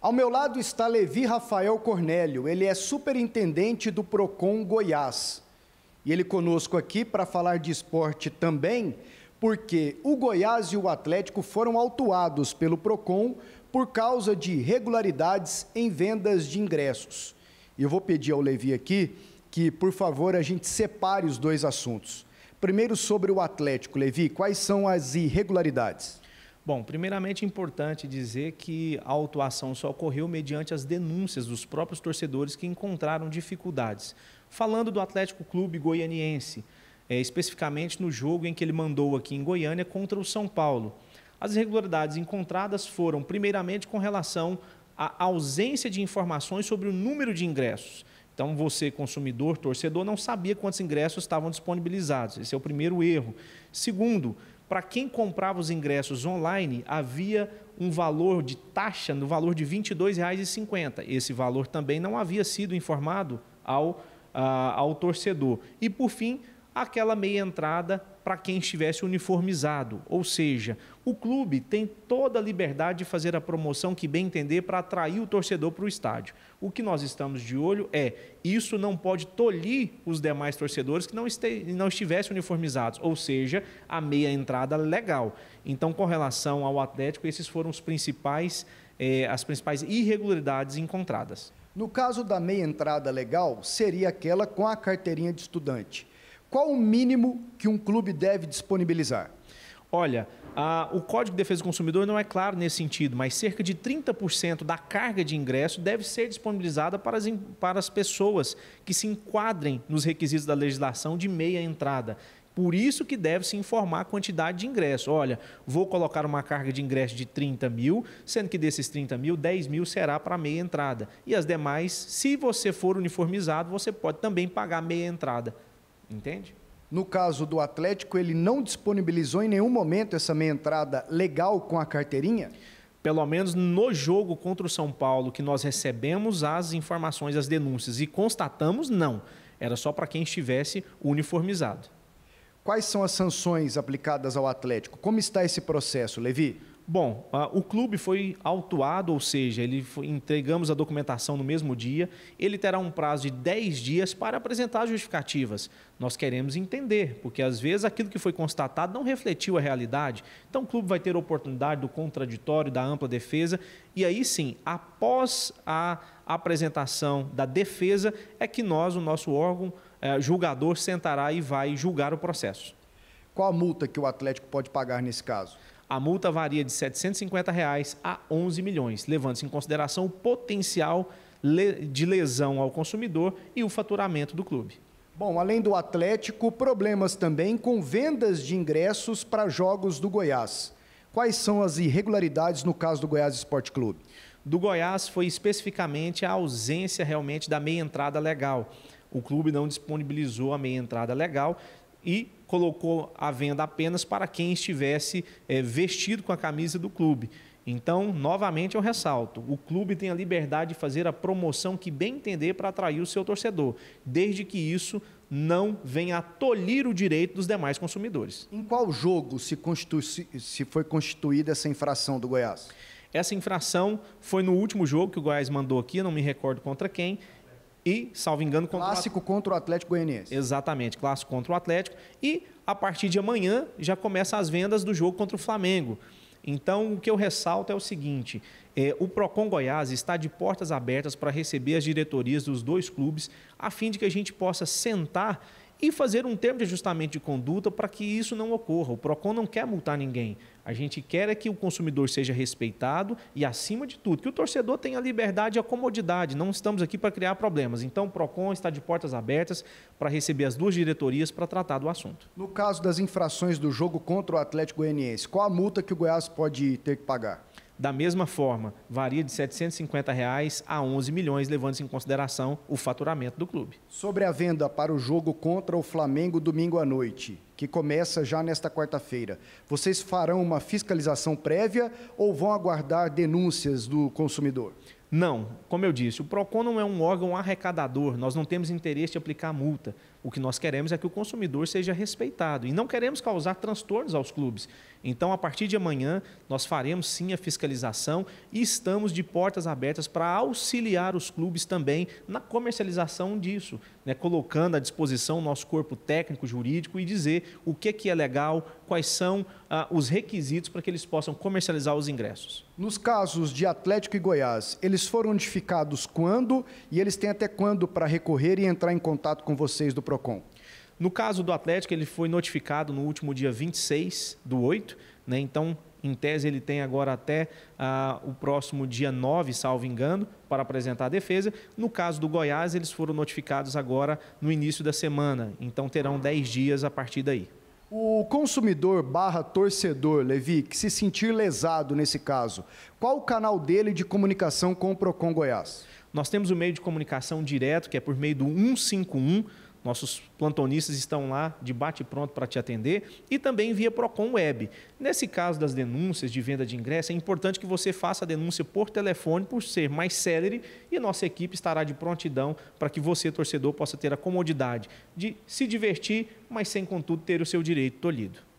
Ao meu lado está Levi Rafael Cornélio, ele é superintendente do Procon Goiás. E ele conosco aqui para falar de esporte também, porque o Goiás e o Atlético foram autuados pelo Procon por causa de irregularidades em vendas de ingressos. E eu vou pedir ao Levi aqui que, por favor, a gente separe os dois assuntos. Primeiro, sobre o Atlético. Levi, quais são as irregularidades? Bom, primeiramente é importante dizer que a autuação só ocorreu mediante as denúncias dos próprios torcedores que encontraram dificuldades. Falando do Atlético Clube Goianiense, especificamente no jogo em que ele mandou aqui em Goiânia contra o São Paulo. As irregularidades encontradas foram, primeiramente, com relação à ausência de informações sobre o número de ingressos. Então, você, consumidor, torcedor, não sabia quantos ingressos estavam disponibilizados. Esse é o primeiro erro. Segundo, para quem comprava os ingressos online, havia um valor de taxa no valor de R$ 22,50. Esse valor também não havia sido informado ao torcedor. E, por fim, aquela meia entrada para quem estivesse uniformizado, ou seja, o clube tem toda a liberdade de fazer a promoção que bem entender para atrair o torcedor para o estádio. O que nós estamos de olho isso não pode tolir os demais torcedores que não estivessem uniformizados, ou seja, a meia entrada legal. Então, com relação ao Atlético, esses foram as principais irregularidades encontradas. No caso da meia entrada legal, seria aquela com a carteirinha de estudante. Qual o mínimo que um clube deve disponibilizar? Olha, o Código de Defesa do Consumidor não é claro nesse sentido, mas cerca de 30% da carga de ingresso deve ser disponibilizada para as pessoas que se enquadrem nos requisitos da legislação de meia entrada. Por isso que deve se informar a quantidade de ingresso. Olha, vou colocar uma carga de ingresso de 30 mil, sendo que desses 30 mil, 10 mil será para meia entrada. E as demais, se você for uniformizado, você pode também pagar meia entrada. Entende? No caso do Atlético, ele não disponibilizou em nenhum momento essa meia entrada legal com a carteirinha? Pelo menos no jogo contra o São Paulo, que nós recebemos as informações, as denúncias e constatamos, não. Era só para quem estivesse uniformizado. Quais são as sanções aplicadas ao Atlético? Como está esse processo, Levi? Bom, o clube foi autuado, ou seja, entregamos a documentação no mesmo dia. Ele terá um prazo de 10 dias para apresentar justificativas. Nós queremos entender, porque às vezes aquilo que foi constatado não refletiu a realidade. Então o clube vai ter a oportunidade do contraditório, da ampla defesa, e aí sim, após a apresentação da defesa, é que nós, o nosso órgão julgador, sentará e vai julgar o processo. Qual a multa que o Atlético pode pagar nesse caso? A multa varia de R$ 750 a 11 milhões, levando-se em consideração o potencial de lesão ao consumidor e o faturamento do clube. Bom, além do Atlético, problemas também com vendas de ingressos para jogos do Goiás. Quais são as irregularidades no caso do Goiás Esporte Clube? Do Goiás foi especificamente a ausência realmente da meia entrada legal. O clube não disponibilizou a meia entrada legal e colocou à venda apenas para quem estivesse vestido com a camisa do clube. Então, novamente eu ressalto, o clube tem a liberdade de fazer a promoção que bem entender para atrair o seu torcedor, desde que isso não venha a tolir o direito dos demais consumidores. Em qual jogo se foi constituída essa infração do Goiás? Essa infração foi no último jogo que o Goiás mandou aqui, eu não me recordo contra quem, e, salvo engano, clássico contra o Atlético Goianiense. Exatamente, clássico contra o Atlético. E, a partir de amanhã, já começam as vendas do jogo contra o Flamengo. Então, o que eu ressalto é o seguinte, o Procon Goiás está de portas abertas para receber as diretorias dos dois clubes, a fim de que a gente possa sentar e fazer um termo de ajustamento de conduta para que isso não ocorra. O Procon não quer multar ninguém. A gente quer que o consumidor seja respeitado e, acima de tudo, que o torcedor tenha a liberdade e a comodidade. Não estamos aqui para criar problemas. Então, o Procon está de portas abertas para receber as duas diretorias para tratar do assunto. No caso das infrações do jogo contra o Atlético Goianiense, qual a multa que o Goiás pode ter que pagar? Da mesma forma, varia de R$ 750 a 11 milhões, levando-se em consideração o faturamento do clube. Sobre a venda para o jogo contra o Flamengo domingo à noite, que começa já nesta quarta-feira, vocês farão uma fiscalização prévia ou vão aguardar denúncias do consumidor? Não, como eu disse, o PROCON não é um órgão arrecadador, nós não temos interesse de aplicar multa. O que nós queremos é que o consumidor seja respeitado e não queremos causar transtornos aos clubes. Então, a partir de amanhã, nós faremos sim a fiscalização e estamos de portas abertas para auxiliar os clubes também na comercialização disso, né? Colocando à disposição o nosso corpo técnico, jurídico e dizer o que é legal, quais são os requisitos para que eles possam comercializar os ingressos. Nos casos de Atlético e Goiás, eles foram notificados quando e eles têm até quando para recorrer e entrar em contato com vocês do PROCON? No caso do Atlético, ele foi notificado no último dia 26/8, né? Então, em tese, ele tem agora até o próximo dia 9, salvo engano, para apresentar a defesa. No caso do Goiás, eles foram notificados agora no início da semana, então terão 10 dias a partir daí. O consumidor / torcedor, Levi, que se sentir lesado nesse caso, qual o canal dele de comunicação com o PROCON Goiás? Nós temos o meio de comunicação direto, que é por meio do 151, nossos plantonistas estão lá de bate-pronto para te atender, e também via PROCON Web. Nesse caso das denúncias de venda de ingresso, é importante que você faça a denúncia por telefone, por ser mais célere, e a nossa equipe estará de prontidão para que você, torcedor, possa ter a comodidade de se divertir, mas sem, contudo, ter o seu direito tolhido.